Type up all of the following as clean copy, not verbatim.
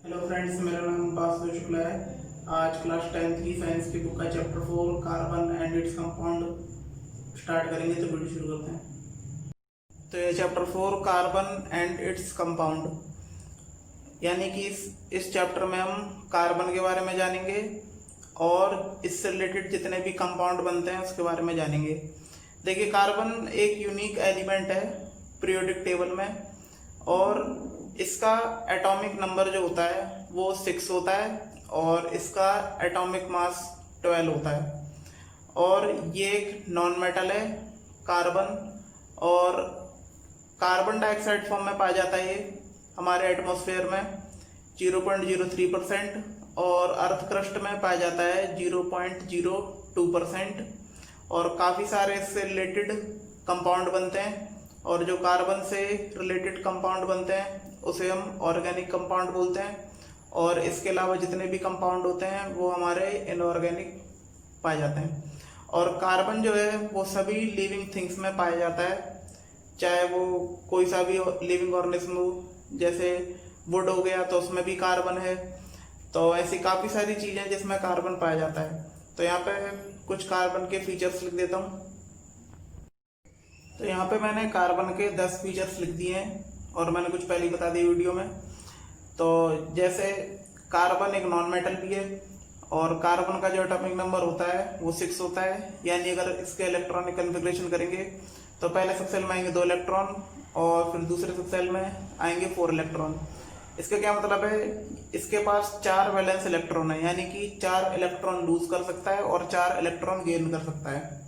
Hello friends, मेरा नाम वासुदेव शुक्ला है। आज क्लास 10th की साइंस की बुक का chapter 4 carbon and its compound start करेंगे। तो वीडियो शुरू करते हैं। तो ये chapter 4 carbon and its compound, यानी कि इस चैप्टर में हम कार्बन के बारे में जानेंगे और इससे रिलेटेड जितने भी कंपाउंड बनते हैं उसके बारे में जानेंगे। देखिए, कार्बन एक यूनिक एलिमेंट है पीरियोडिक टेबल में, और इसका एटॉमिक नंबर जो होता है वो 6 होता है और इसका एटॉमिक मास 12 होता है। और ये एक नॉन मेटल है कार्बन, और कार्बन डाइऑक्साइड फॉर्म में पाया जाता है ये हमारे एटमॉस्फेयर में 0.03%, और अर्थ क्रस्ट में पाया जाता है 0.02%। और काफ़ी सारे इससे रिलेटेड कंपाउंड बनते हैं, और जो कार्बन से रिलेटेड कंपाउंड बनते हैं उसे हम ऑर्गेनिक कंपाउंड बोलते हैं। और इसके अलावा जितने भी कंपाउंड होते हैं वो हमारे इनऑर्गेनिक पाए जाते हैं। और कार्बन जो है वो सभी लिविंग थिंग्स में पाया जाता है, चाहे वो कोई सा भी लिविंग ऑर्गेनिज्म हो। जैसे वुड हो गया तो उसमें भी कार्बन है। तो ऐसी काफ़ी सारी चीज़ें जिसमें कार्बन पाया जाता है। तो यहाँ पे कुछ कार्बन के फीचर्स लिख देता हूँ। तो यहाँ पे मैंने कार्बन के 10 फीचर्स लिख दिए हैं, और मैंने कुछ पहले ही बता दिए वीडियो में। तो जैसे कार्बन एक नॉन मेटल भी है, और कार्बन का जो एटॉमिक नंबर होता है वो 6 होता है। यानी अगर इसके इलेक्ट्रॉनिक कन्फिग्रेशन करेंगे तो पहले सबसेल में आएंगे 2 इलेक्ट्रॉन, और फिर दूसरे सबसेल में आएंगे 4 इलेक्ट्रॉन। इसका क्या मतलब है, इसके पास 4 वैलेंस इलेक्ट्रॉन है, यानी कि 4 इलेक्ट्रॉन लूज कर सकता है और 4 इलेक्ट्रॉन गेन कर सकता है।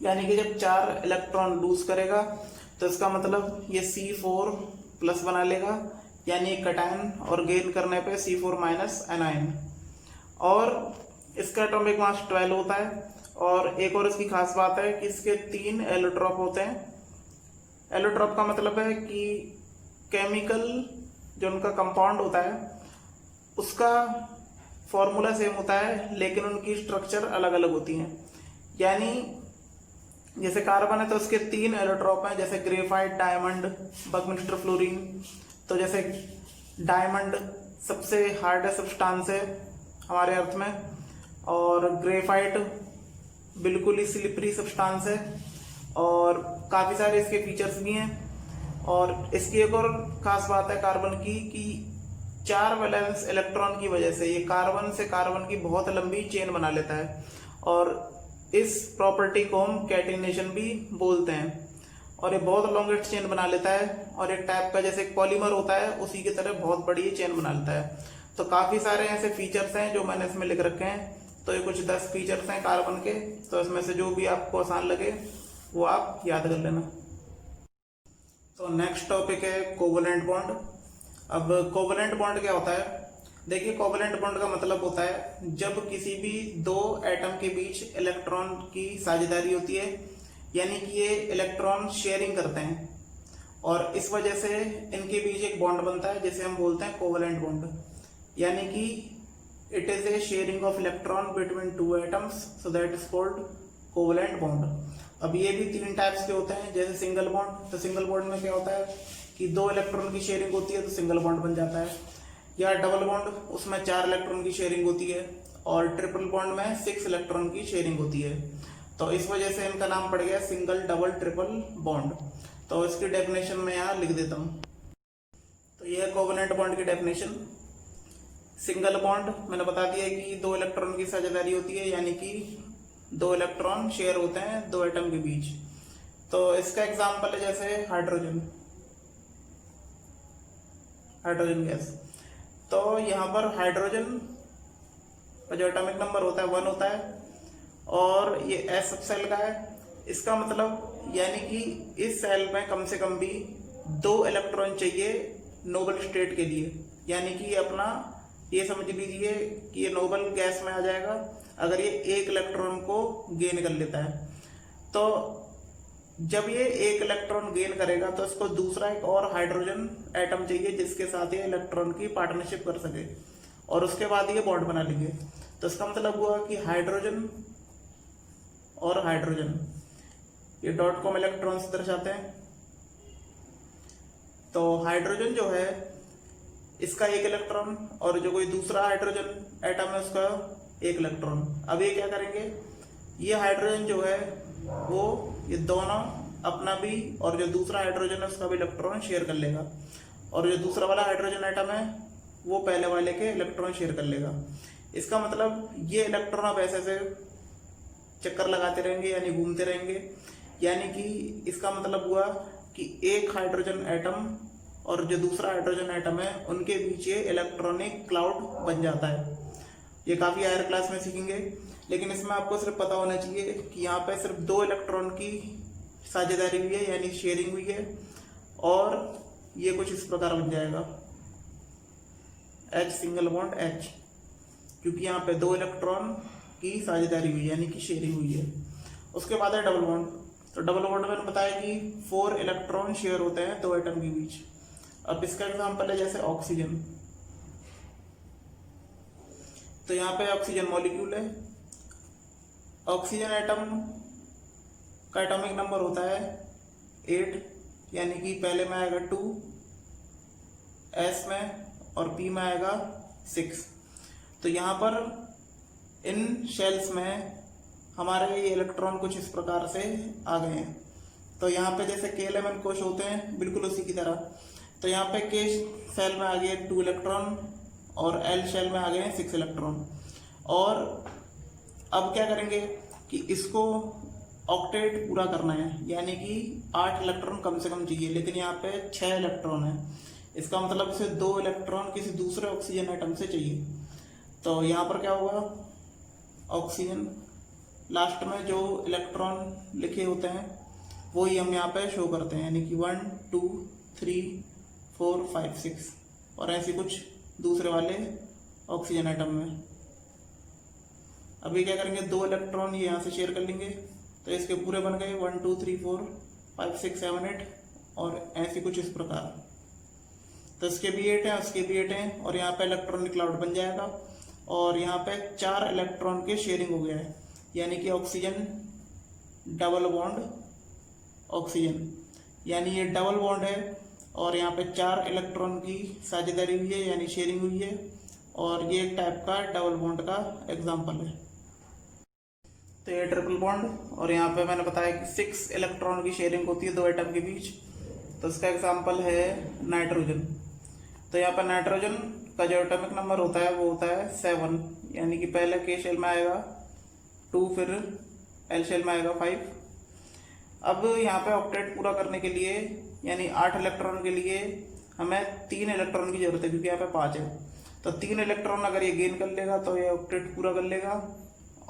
यानी कि जब 4 इलेक्ट्रॉन लूज करेगा तो इसका मतलब ये C4 प्लस बना लेगा, यानी एक कटायन, और गेन करने पे C4 माइनस एनायन। और इसका एटॉमिक मास 12 होता है। और एक और इसकी खास बात है कि इसके 3 एलोट्रॉप होते हैं। एलोट्रॉप का मतलब है कि केमिकल जो उनका कंपाउंड होता है उसका फॉर्मूला सेम होता है, लेकिन उनकी स्ट्रक्चर अलग अलग होती हैं। यानी जैसे कार्बन है तो उसके 3 एलोट्रॉप हैं, जैसे ग्रेफाइट, डायमंड, बकमिस्टर फ्लोरीन। तो जैसे डायमंड सबसे हार्डेस्ट सब्सटेंस है हमारे अर्थ में, और ग्रेफाइट बिल्कुल ही स्लिपरी सब्सटेंस है, और काफ़ी सारे इसके फीचर्स भी हैं। और इसकी एक और खास बात है कार्बन की कि 4 वैलेंस इलेक्ट्रॉन की वजह से ये कार्बन से कार्बन की बहुत लंबी चेन बना लेता है, और इस प्रॉपर्टी को हम कैटिनेशन भी बोलते हैं। और ये बहुत लॉन्गेस्ट चेन बना लेता है, और एक टाइप का जैसे एक पॉलीमर होता है उसी की तरह बहुत बड़ी चेन बना लेता है। तो काफ़ी सारे ऐसे फीचर्स हैं जो मैंने इसमें लिख रखे हैं। तो ये कुछ 10 फीचर्स हैं कार्बन के, तो इसमें से जो भी आपको आसान लगे वो आप याद कर लेना। तो नेक्स्ट टॉपिक है कोवलेंट बॉन्ड। अब कोवलेंट बॉन्ड क्या होता है? देखिए, कोवलेंट बॉन्ड का मतलब होता है जब किसी भी 2 एटम के बीच इलेक्ट्रॉन की साझेदारी होती है, यानी कि ये इलेक्ट्रॉन शेयरिंग करते हैं, और इस वजह से इनके बीच एक बॉन्ड बनता है जिसे हम बोलते हैं कोवलेंट बॉन्ड। यानी कि it is a sharing of electron between 2 atoms, so that is called covalent bond. अब ये भी 3 टाइप्स के होते हैं। जैसे सिंगल बॉन्ड, तो सिंगल बॉन्ड में क्या होता है कि 2 इलेक्ट्रॉन की शेयरिंग होती है तो सिंगल बॉन्ड बन जाता है। या डबल बॉन्ड, उसमें 4 इलेक्ट्रॉन की शेयरिंग होती है, और ट्रिपल बॉन्ड में 6 इलेक्ट्रॉन की शेयरिंग होती है। तो इस वजह से इनका नाम पड़ गया सिंगल, डबल, ट्रिपल बॉन्ड। तो इसकी डेफिनेशन मैं यहाँ लिख देता हूँ। तो यह है कोवलेंट बॉन्ड की डेफिनेशन। सिंगल बॉन्ड मैंने बता दिया कि 2 इलेक्ट्रॉन की साझेदारी होती है, यानी कि 2 इलेक्ट्रॉन शेयर होते हैं 2 एटम के बीच। तो इसका एग्जाम्पल है जैसे हाइड्रोजन गैस। तो यहाँ पर हाइड्रोजन का जो एटॉमिक नंबर होता है 1 होता है, और ये एस सब सेल का है। इसका मतलब यानी कि इस सेल में कम से कम भी 2 इलेक्ट्रॉन चाहिए नोबल स्टेट के लिए। यानी कि अपना ये समझ लीजिए कि ये नोबल गैस में आ जाएगा अगर ये 1 इलेक्ट्रॉन को गेन कर लेता है। तो जब ये 1 इलेक्ट्रॉन गेन करेगा तो इसको दूसरा एक और हाइड्रोजन एटम चाहिए जिसके साथ ये इलेक्ट्रॉन की पार्टनरशिप कर सके, और उसके बाद ये बॉन्ड बना लेंगे। तो इसका मतलब हुआ कि हाइड्रोजन और हाइड्रोजन ये डॉट कॉम इलेक्ट्रॉन से दर्शाते हैं। तो हाइड्रोजन जो है इसका एक इलेक्ट्रॉन और जो कोई दूसरा हाइड्रोजन एटम है उसका एक इलेक्ट्रॉन। अब ये क्या करेंगे, ये हाइड्रोजन जो है वो ये दोनों अपना भी और जो दूसरा हाइड्रोजन है उसका भी इलेक्ट्रॉन शेयर कर लेगा, और जो दूसरा वाला हाइड्रोजन एटम है वो पहले वाले के इलेक्ट्रॉन शेयर कर लेगा। इसका मतलब ये इलेक्ट्रॉन अब ऐसे ऐसे चक्कर लगाते रहेंगे यानी घूमते रहेंगे, यानी कि इसका मतलब हुआ कि एक हाइड्रोजन एटम और जो दूसरा हाइड्रोजन एटम है उनके बीच ये इलेक्ट्रॉनिक क्लाउड बन जाता है। ये काफ़ी हायर क्लास में सीखेंगे, लेकिन इसमें आपको सिर्फ पता होना चाहिए कि यहाँ पे सिर्फ 2 इलेक्ट्रॉन की साझेदारी हुई है यानी शेयरिंग हुई है, और ये कुछ इस प्रकार बन जाएगा H सिंगल बॉन्ड H, क्योंकि यहाँ पे 2 इलेक्ट्रॉन की साझेदारी हुई है यानी कि शेयरिंग हुई है। उसके बाद है डबल बॉन्ड। तो डबल बॉन्ड मैंने बताया कि 4 इलेक्ट्रॉन शेयर होते हैं 2 एटम के बीच। अब इसका एग्जांपल है जैसे ऑक्सीजन। तो यहाँ पे ऑक्सीजन मॉलिक्यूल है, ऑक्सीजन एटम का एटॉमिक नंबर होता है 8, यानी कि पहले में आएगा 2, S में और P में आएगा 6। तो यहाँ पर इन शेल्स में हमारे ये इलेक्ट्रॉन कुछ इस प्रकार से आ गए हैं। तो यहाँ पे जैसे K11 कोश होते हैं बिल्कुल उसी की तरह, तो यहाँ पे K सेल में आ गए 2 इलेक्ट्रॉन और L शेल में आ गए 6 इलेक्ट्रॉन। और अब क्या करेंगे कि इसको ऑक्टेट पूरा करना है, यानी कि 8 इलेक्ट्रॉन कम से कम चाहिए, लेकिन यहाँ पे 6 इलेक्ट्रॉन है। इसका मतलब इसे 2 इलेक्ट्रॉन किसी दूसरे ऑक्सीजन एटम से चाहिए। तो यहाँ पर क्या होगा, ऑक्सीजन लास्ट में जो इलेक्ट्रॉन लिखे होते हैं वही हम यहाँ पे शो करते हैं, यानी कि 1 2 3 4 5 6, और ऐसे कुछ दूसरे वाले ऑक्सीजन एटम में। अभी क्या करेंगे, 2 इलेक्ट्रॉन ये यहाँ से शेयर कर लेंगे, तो इसके पूरे बन गए 1 2 3 4 5 6 7 8, और ऐसे कुछ इस प्रकार। तो इसके भी 8 हैं, उसके भी 8 हैं, और यहाँ पे इलेक्ट्रॉनिक क्लाउड बन जाएगा, और यहाँ पे 4 इलेक्ट्रॉन के शेयरिंग हो गया है, यानी कि ऑक्सीजन डबल बॉन्ड ऑक्सीजन, यानी ये डबल बॉन्ड है, और यहाँ पे 4 इलेक्ट्रॉन की साझेदारी हुई है यानी शेयरिंग हुई है, और ये एक टाइप का डबल बॉन्ड का एग्जाम्पल है। तो ये ट्रिपल बॉन्ड, और यहाँ पे मैंने बताया कि 6 इलेक्ट्रॉन की शेयरिंग होती है 2 एटम के बीच। तो इसका एग्जाम्पल है नाइट्रोजन। तो यहाँ पर नाइट्रोजन का जो एटॉमिक नंबर होता है वो होता है 7, यानी कि पहले K शेल में आएगा 2, फिर L शेल में आएगा 5। अब यहाँ पे ऑक्टेट पूरा करने के लिए यानी 8 इलेक्ट्रॉन के लिए हमें 3 इलेक्ट्रॉन की जरूरत है, क्योंकि यहाँ पे 5 है। तो 3 इलेक्ट्रॉन अगर ये गेन कर लेगा तो ये ऑक्टेट पूरा कर लेगा,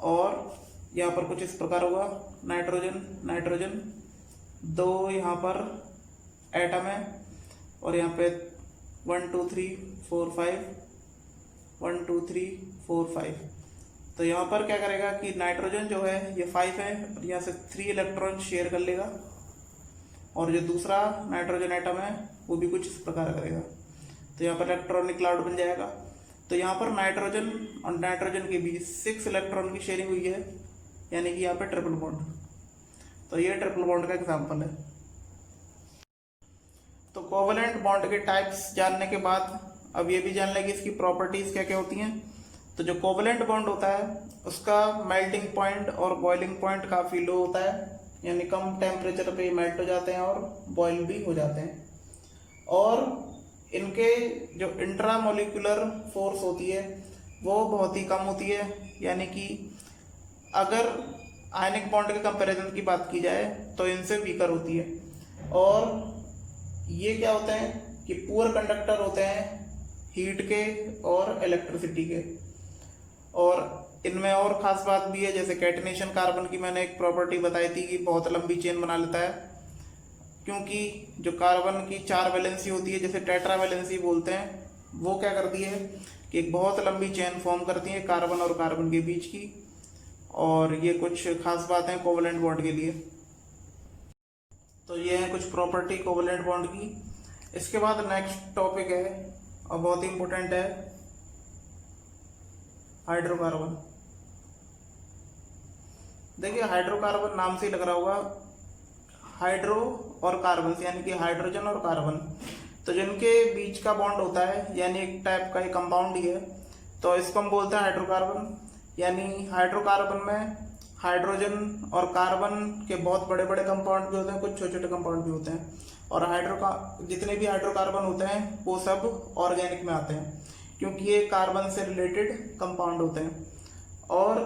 और यहाँ पर कुछ इस प्रकार होगा, नाइट्रोजन नाइट्रोजन 2 यहाँ पर एटम है, और यहाँ पे 1 2 3 4 5 1 2 3 4 5। तो यहाँ पर क्या करेगा कि नाइट्रोजन जो है ये 5 है, और यहाँ से 3 इलेक्ट्रॉन शेयर कर लेगा, और जो दूसरा नाइट्रोजन एटम है वो भी कुछ इस प्रकार करेगा। तो यहाँ पर इलेक्ट्रॉनिक क्लाउड बन जाएगा। तो यहाँ पर नाइट्रोजन और नाइट्रोजन के बीच 6 इलेक्ट्रॉन की शेयरिंग हुई है, यानी कि यहाँ पे ट्रिपल बॉन्ड। तो ये ट्रिपल बॉन्ड का एग्जाम्पल है। तो कोवलेंट बॉन्ड के टाइप्स जानने के बाद अब ये भी जान लेंगे इसकी प्रॉपर्टीज क्या क्या होती हैं। तो जो कोवलेंट बॉन्ड होता है उसका मेल्टिंग पॉइंट और बॉइलिंग पॉइंट काफ़ी लो होता है, यानी कम टेम्परेचर पे मेल्ट हो जाते हैं और बॉयल भी हो जाते हैं। और इनके जो इंट्रामोलिकुलर फोर्स होती है वो बहुत ही कम होती है, यानी कि अगर आयनिक बॉन्ड के कंपैरिजन की बात की जाए तो इनसे वीकर होती है। और ये क्या होते हैं कि पुअर कंडक्टर होते हैं हीट के और इलेक्ट्रिसिटी के। और इनमें और ख़ास बात भी है, जैसे कैटिनेशन कार्बन की मैंने एक प्रॉपर्टी बताई थी कि बहुत लंबी चेन बना लेता है, क्योंकि जो कार्बन की 4 वैलेंसी होती है जैसे टेट्रा वैलेंसी बोलते हैं, वो क्या करती है कि एक बहुत लंबी चेन फॉर्म करती है कार्बन और कार्बन के बीच की। और ये कुछ खास बातें हैं कोवलेंट बॉन्ड के लिए। तो ये है कुछ प्रॉपर्टी कोवलेंट बॉन्ड की। इसके बाद नेक्स्ट टॉपिक है और बहुत ही इंपॉर्टेंट है, हाइड्रोकार्बन। देखिए हाइड्रोकार्बन नाम से ही लग रहा होगा, हाइड्रो और कार्बन यानी कि हाइड्रोजन और कार्बन। तो जिनके बीच का बॉन्ड होता है यानी एक टाइप का एक कंपाउंड ही है, तो इसको हम बोलते हैं हाइड्रोकार्बन। यानी हाइड्रोकार्बन में हाइड्रोजन और कार्बन के बहुत बड़े बड़े कंपाउंड भी होते हैं, कुछ छोटे छोटे कंपाउंड भी होते हैं। और जितने भी हाइड्रोकार्बन होते हैं वो सब ऑर्गेनिक में आते हैं, क्योंकि ये कार्बन से रिलेटेड कंपाउंड होते हैं। और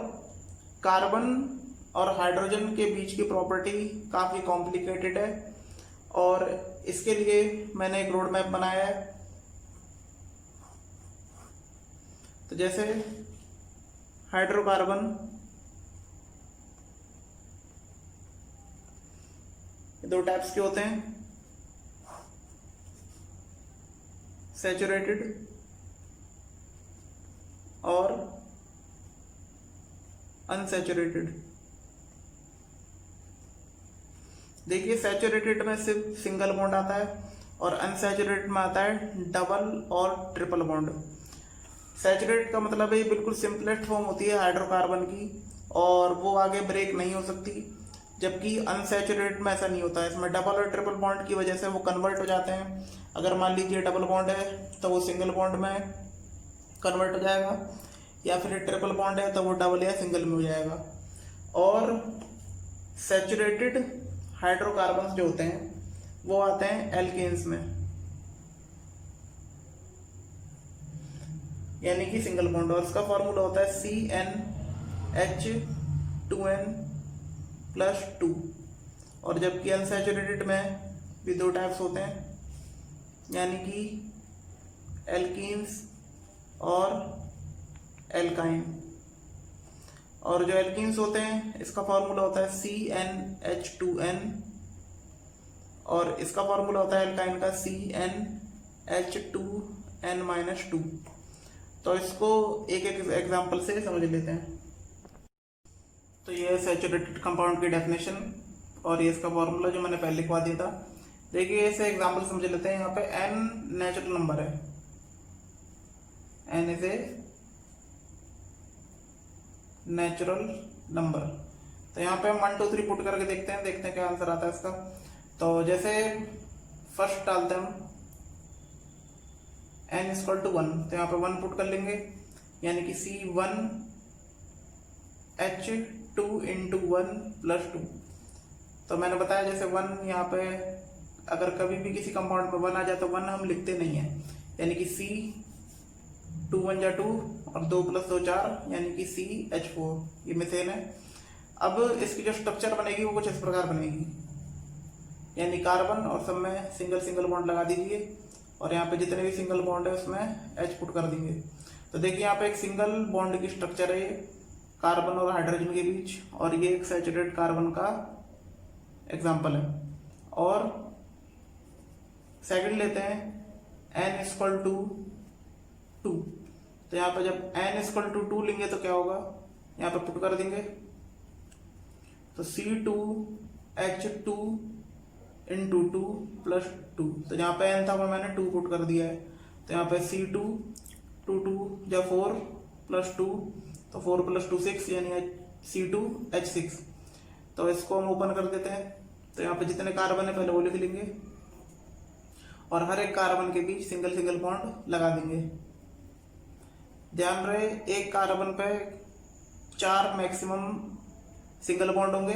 कार्बन और हाइड्रोजन के बीच की प्रॉपर्टी काफ़ी कॉम्प्लिकेटेड है, और इसके लिए मैंने एक रोड मैप बनाया है। तो जैसे हाइड्रोकार्बन दो टाइप्स के होते हैं, सैचुरेटेड और अनसैचुरेटेड। देखिए सैचुरेटेड में सिर्फ सिंगल बॉन्ड आता है और अनसैचुरेटेड में आता है डबल और ट्रिपल बॉन्ड। सैचुरेटेड का मतलब है बिल्कुल सिंपलेस्ट फॉर्म होती है हाइड्रोकार्बन की, और वो आगे ब्रेक नहीं हो सकती, जबकि अनसैचुरेटेड में ऐसा नहीं होता है। इसमें डबल और ट्रिपल बॉन्ड की वजह से वो कन्वर्ट हो जाते हैं। अगर मान लीजिए डबल बॉन्ड है तो वो सिंगल बॉन्ड में कन्वर्ट हो जाएगा, या फिर ट्रिपल बॉन्ड है तो वो डबल या सिंगल में हो जाएगा। और सैचुरेटेड हाइड्रोकार्बन्स जो होते हैं वो आते हैं एल्केन्स में, यानी कि सिंगल बॉन्ड। और उसका फॉर्मूला होता है CnH2n+2। और जबकि अनसैचुरेटेड में भी दो टाइप्स होते हैं, यानी कि एल्कीन्स और एल्काइन। और जो एल्कीन्स होते हैं इसका फॉर्मूला होता है CnH2n, और इसका फॉर्मूला होता है एल्काइन का CnH2n-2। तो इसको एक एक एग्जांपल से समझ लेते हैं। तो ये है सैचुरेटेड कंपाउंड की डेफिनेशन, और ये इसका फॉर्मूला जो मैंने पहले लिखवा दिया था। देखिए ऐसे एग्जांपल समझ लेते हैं। यहाँ पे n नेचुरल नंबर है, n is a natural number. तो यहाँ पे हम 1 2 3 पुट करके देखते हैं क्या आंसर आता है इसका। तो जैसे फर्स्ट डालते हैं हम n = 1, तो यहाँ पे 1 पुट कर लेंगे, यानी कि C1H2 × 1 + 2। तो मैंने बताया जैसे 1 यहाँ पे अगर कभी भी किसी कंपाउंड में 1 आ जाए तो 1 हम लिखते नहीं है, यानी कि C 2 × 1 = 2 और 2 + 2 4, यानी कि CH4। ये मिथेन है। अब इसकी जो स्ट्रक्चर बनेगी वो कुछ इस प्रकार बनेगी, यानी कार्बन और सब में सिंगल सिंगल बॉन्ड लगा दीजिए, और यहाँ पे जितने भी सिंगल बॉन्ड है उसमें H पुट कर देंगे। तो देखिए यहाँ पे एक सिंगल बॉन्ड की स्ट्रक्चर है कार्बन और हाइड्रोजन के बीच, और ये एक सैचुरेटेड कार्बन का एग्जाम्पल है। और सेकंड लेते हैं n = 2। तो यहाँ पे जब n = 2 लेंगे तो क्या होगा, यहाँ पे पुट कर देंगे। तो C2H2 × 2 + 2। तो यहाँ पे n था वो मैंने 2 पुट कर दिया है। तो यहाँ पे C2 2 2 या 4 + 2, तो 4 + 2 6, यानी C2H6। तो इसको हम ओपन कर देते हैं। तो यहाँ पे जितने कार्बन है पहले वो लिख लेंगे, और हर एक कार्बन के बीच सिंगल सिंगल बॉन्ड लगा देंगे। ध्यान रहे एक कार्बन पे 4 मैक्सिमम सिंगल बॉन्ड होंगे,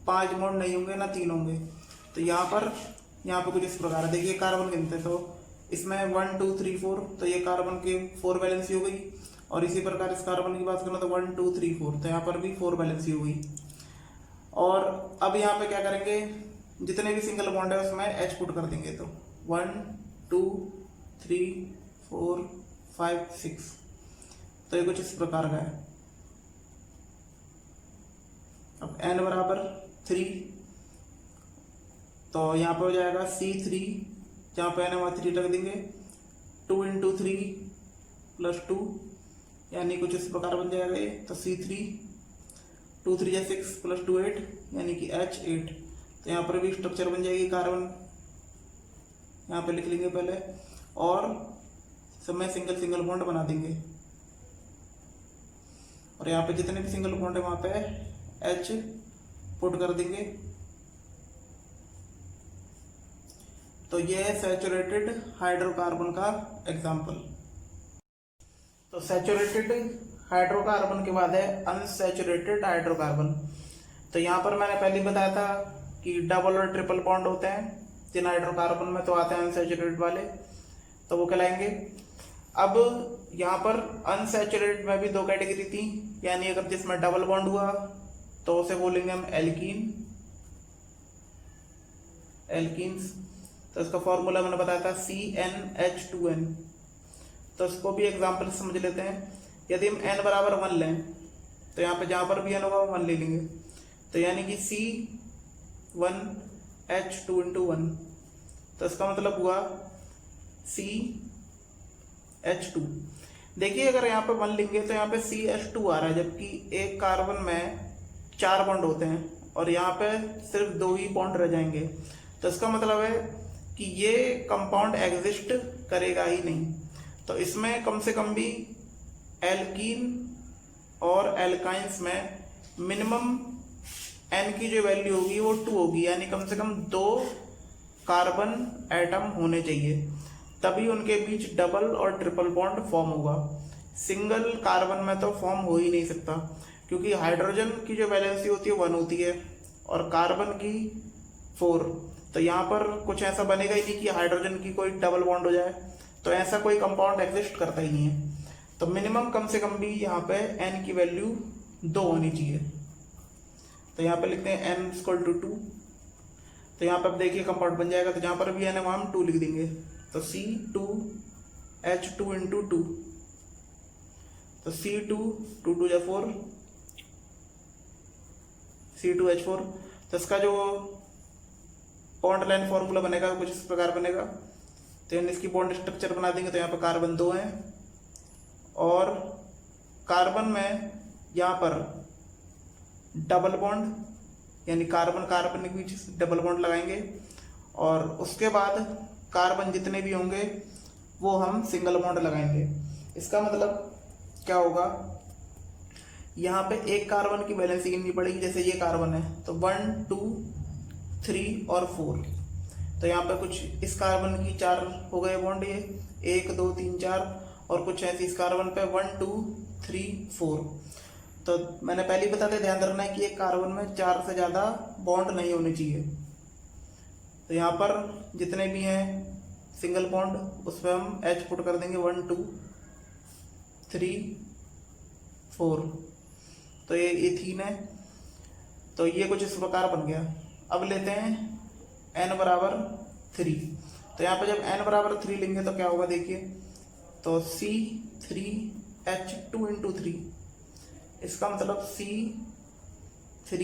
5 बॉन्ड नहीं होंगे, ना 3 होंगे। तो यहाँ पे कुछ इस प्रकार है। देखिए कार्बन गिनते हैं तो इसमें 1 2 3 4, तो ये कार्बन के 4 वैलेंसी हो गई। और इसी प्रकार इस कार्बन की बात करना तो 1 2 3 4, तो यहाँ पर भी 4 वैलेंसी हो गई। और अब यहाँ पे क्या करेंगे, जितने भी सिंगल बॉन्ड है उसमें H पुट कर देंगे। तो 1 2 3 4 5 6, तो ये कुछ इस प्रकार का है। अब n = 3, तो यहाँ पे हो जाएगा C3, जहाँ पे n 3 रख देंगे, 2 × 3 + 2, यानी कुछ इस प्रकार बन जाएगा ये। तो C3 2 3 = 6 + 2 8, यानी कि H8। तो यहाँ पर भी स्ट्रक्चर बन जाएगी कार्बन, यहाँ पे लिख लेंगे पहले, और सब में सिंगल सिंगल बॉन्ड बना देंगे। और यहाँ पे जितने भी सिंगल बॉन्ड है वहाँ पे H पुट कर देंगे। तो ये है सैचुरेटेड हाइड्रोकार्बन का एग्जाम्पल। तो सैचुरेटेड हाइड्रोकार्बन के बाद है अनसैचुरेटेड हाइड्रोकार्बन। तो यहाँ पर मैंने पहले बताया था कि डबल और ट्रिपल बॉन्ड होते हैं जिन हाइड्रोकार्बन में, तो आते हैं अनसैचुरेटेड वाले, तो वो कहलाएंगे। अब यहाँ पर अनसैचुरेटेड में भी दो कैटेगरी थी, यानी अगर जिसमें डबल बॉन्ड हुआ तो उसे बोलेंगे हम एल्कीन्स। तो इसका फॉर्मूला मैंने बताया था CnH2n। तो इसको भी एग्जांपल समझ लेते हैं। यदि हम n बराबर 1 लें तो यहाँ पे जहाँ पर भी n होगा 1 ले लेंगे, तो यानी कि C1H2 × 1। तो इसका मतलब हुआ CH2। देखिए अगर यहाँ पे 1 लेंगे तो यहाँ पे CH2 आ रहा है, जबकि एक कार्बन में 4 बॉन्ड होते हैं और यहाँ पे सिर्फ 2 ही बॉन्ड रह जाएंगे। तो इसका मतलब है कि ये कंपाउंड एग्जिस्ट करेगा ही नहीं। तो इसमें कम से कम भी एल्कीन और एल्काइंस में मिनिमम n की जो वैल्यू होगी वो 2 होगी, यानी कम से कम 2 कार्बन एटम होने चाहिए, तभी उनके बीच डबल और ट्रिपल बॉन्ड फॉर्म होगा। सिंगल कार्बन में तो फॉर्म हो ही नहीं सकता, क्योंकि हाइड्रोजन की जो वैलेंसी होती है 1 होती है और कार्बन की 4। तो यहाँ पर कुछ ऐसा बनेगा ही नहीं कि हाइड्रोजन की कोई डबल बॉन्ड हो जाए, तो ऐसा कोई कंपाउंड एग्जिस्ट करता ही नहीं है। तो मिनिमम कम से कम भी यहाँ पे n की वैल्यू 2 होनी चाहिए। तो यहाँ पे लिखते हैं n = 2। तो यहाँ पे अब देखिए कंपाउंड बन जाएगा, तो जहाँ पर भी n है वहाँ हम 2 लिख देंगे। तो C2H2 × 2, तो C2 2 2 4, C2H4। तो इसका जो बॉन्ड लाइन फॉर्मूला बनेगा कुछ इस प्रकार बनेगा। तो इसकी बॉन्ड स्ट्रक्चर बना देंगे। तो यहाँ पर कार्बन 2 हैं और कार्बन में यहाँ पर डबल बॉन्ड, यानी कार्बन कार्बन के बीच डबल बॉन्ड लगाएंगे और उसके बाद कार्बन जितने भी होंगे वो हम सिंगल बॉन्ड लगाएंगे। इसका मतलब क्या होगा, यहाँ पे एक कार्बन की वैलेंसी गिननी पड़ेगी। जैसे ये कार्बन है तो 1 2 3 और 4। तो यहाँ पे कुछ इस कार्बन की 4 हो गए बॉन्ड, ये 1 2 3 4, और कुछ ऐसे इस कार्बन पे 1 2 3 4। तो मैंने पहले ही बताते ध्यान रखना है कि एक कार्बन में 4 से ज़्यादा बॉन्ड नहीं होने चाहिए। तो यहाँ पर जितने भी हैं सिंगल बॉन्ड उस पर हम H पुट कर देंगे 1 2 3 4। तो ये एथीन है। तो ये कुछ इस प्रकार बन गया। अब लेते हैं n बराबर 3। तो यहाँ पे जब n बराबर 3 लेंगे तो क्या होगा देखिए, तो C3H2 × 3। इसका मतलब C3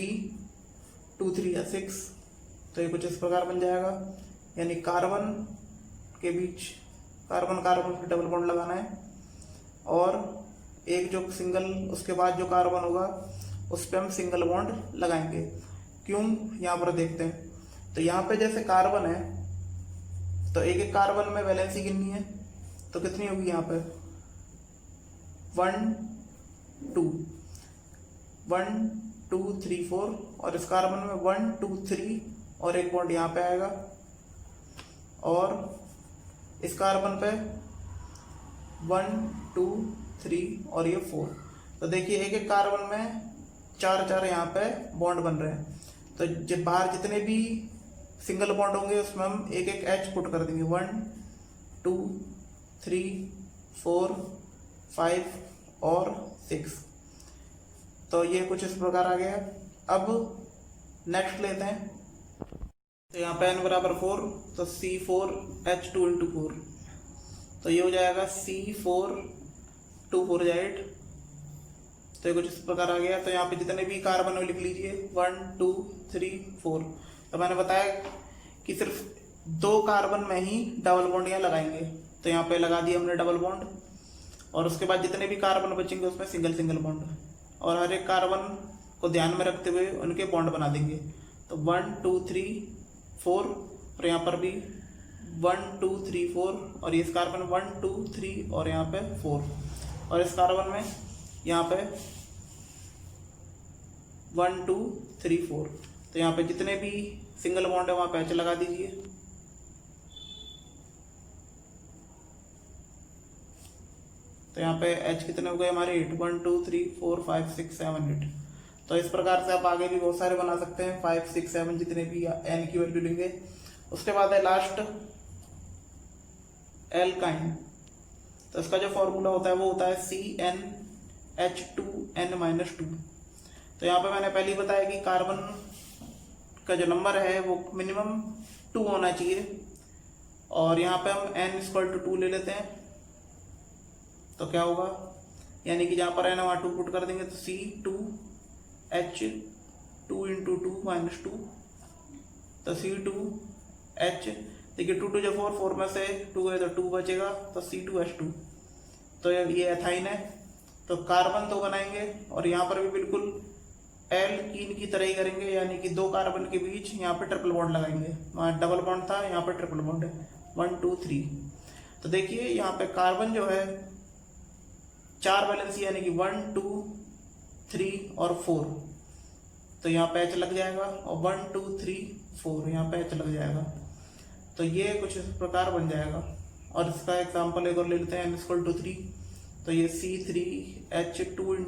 2 3 या 6। तो ये कुछ इस प्रकार बन जाएगा, यानी कार्बन के बीच कार्बन कार्बन पे डबल बॉन्ड लगाना है और एक जो सिंगल उसके बाद जो कार्बन होगा उस पर हम सिंगल बॉन्ड लगाएंगे। क्यों, यहाँ पर देखते हैं। तो यहाँ पे जैसे कार्बन है तो एक एक कार्बन में वैलेंसी गिननी है, तो कितनी होगी यहाँ पे 1 2 1 2 3 4, और इस कार्बन में 1 2 3 और एक बॉन्ड यहाँ पे आएगा, और इस कार्बन पे 1 2 3 और ये 4। तो देखिए एक एक कार्बन में 4 4 यहाँ पे बॉन्ड बन रहे हैं। तो जब बाहर जितने भी सिंगल बॉन्ड होंगे उसमें हम एक एक H पुट कर देंगे 1 2 3 4 5 और 6। तो ये कुछ इस प्रकार आ गया। अब नेक्स्ट लेते हैं। तो यहाँ पे n बराबर 4, तो C4H2 × 4। तो ये हो जाएगा C4 2 4 8। तो ये कुछ इस प्रकार आ गया। तो यहाँ पे जितने भी कार्बन हो लिख लीजिए 1 2 3 4। तो मैंने बताया कि सिर्फ 2 कार्बन में ही डबल बॉन्ड यहाँ लगाएंगे। तो यहाँ पे लगा दिया हमने डबल बॉन्ड, और उसके बाद जितने भी कार्बन बचेंगे उसमें सिंगल सिंगल बॉन्ड, और हर एक कार्बन को ध्यान में रखते हुए उनके बॉन्ड बना देंगे। तो 1 2 3 4, और यहाँ पर भी 1 2 3 4, और इस कार्बन 1 2 3 और यहाँ पे 4, और इस कार्बन में यहाँ पे 1 2 3 4। तो यहाँ पे जितने भी सिंगल बॉन्ड है वहाँ पे H लगा दीजिए। तो यहाँ पे H कितने हो गए हमारे 8, 1 2 3 4 5 6 7 8। तो इस प्रकार से आप आगे भी बहुत सारे बना सकते हैं, 5 6 7 जितने भी N की वैल्यू लेंगे। उसके बाद है लास्ट एल्काइन। तो इसका जो फॉर्मूला होता है वो होता है CnH2n-2। तो यहाँ पे मैंने पहले ही बताया कि कार्बन का जो नंबर है वो मिनिमम 2 होना चाहिए, और यहाँ पे हम n=2 ले लेते हैं। तो क्या होगा, यानी कि जहाँ पर n वहाँ 2 पुट कर देंगे तो C2H2 × 2 -2, तो C2H, देखिए 2 2 जो 4, 4 में से 2 है तो 2 बचेगा, तो C2H2। तो ये एथाइन है। तो कार्बन 2 बनाएंगे, और यहाँ पर भी बिल्कुल एल्कीन की तरह ही करेंगे, यानी कि 2 कार्बन के बीच यहाँ पे ट्रिपल बॉन्ड लगाएंगे। वहाँ डबल बॉन्ड था, यहाँ पर ट्रिपल बॉन्ड है, 1 2 3। तो देखिए यहाँ पे कार्बन जो है 4 वैलेंसी, यानी कि 1 2 3 और 4। तो यहाँ पे H लग जाएगा, और 1 2 3 4 यहाँ पे H लग जाएगा। तो ये कुछ इस प्रकार बन जाएगा। और इसका एग्जाम्पल एक और ले लेते हैं, n=3। तो ये C3H2 ×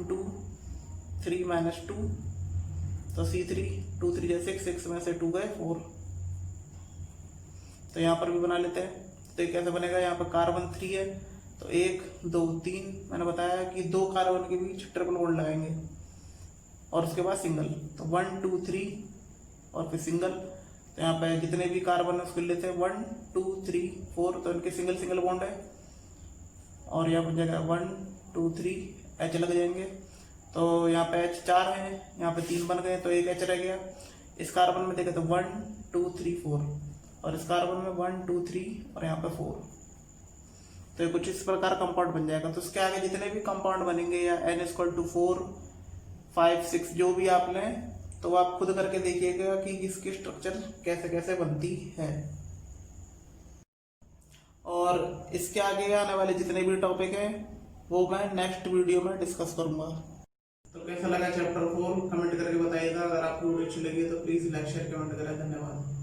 3 -2, तो C3 2 3 जैसे 6 में से 2 गए 4। तो यहाँ पर भी बना लेते हैं। तो ये कैसे बनेगा, यहाँ पर कार्बन 3 है, तो 1 2 3 मैंने बताया कि 2 कार्बन के बीच ट्रिपल बॉन्ड लगाएंगे, और उसके बाद सिंगल। तो 1 2 3 और फिर सिंगल। तो यहाँ पे जितने भी कार्बन है उसको लेते हैं 1 2 3 4, तो इनके सिंगल सिंगल बॉन्ड है, और यहाँ पर जगह 1 2 3 H लग जाएंगे। तो यहाँ पे H 4 है, यहाँ पे 3 बन गए, तो एक H रह गया। इस कार्बन में देखें तो 1 2 3 4, और इस कार्बन में 1 2 3 और यहाँ पे 4। तो कुछ इस प्रकार कंपाउंड बन जाएगा। तो इसके आगे जितने भी कंपाउंड बनेंगे, या n=4 5 6 जो भी आप लें, तो आप खुद करके देखिएगा कि इसकी स्ट्रक्चर कैसे कैसे बनती है। और इसके आगे आने वाले जितने भी टॉपिक हैं वो मैं नेक्स्ट वीडियो में डिस्कस करूंगा। तो कैसा लगा चैप्टर 4 कमेंट करके बताइएगा। अगर आपको वीडियो अच्छी लगी तो प्लीज़ लाइक शेयर कमेंट करें। धन्यवाद।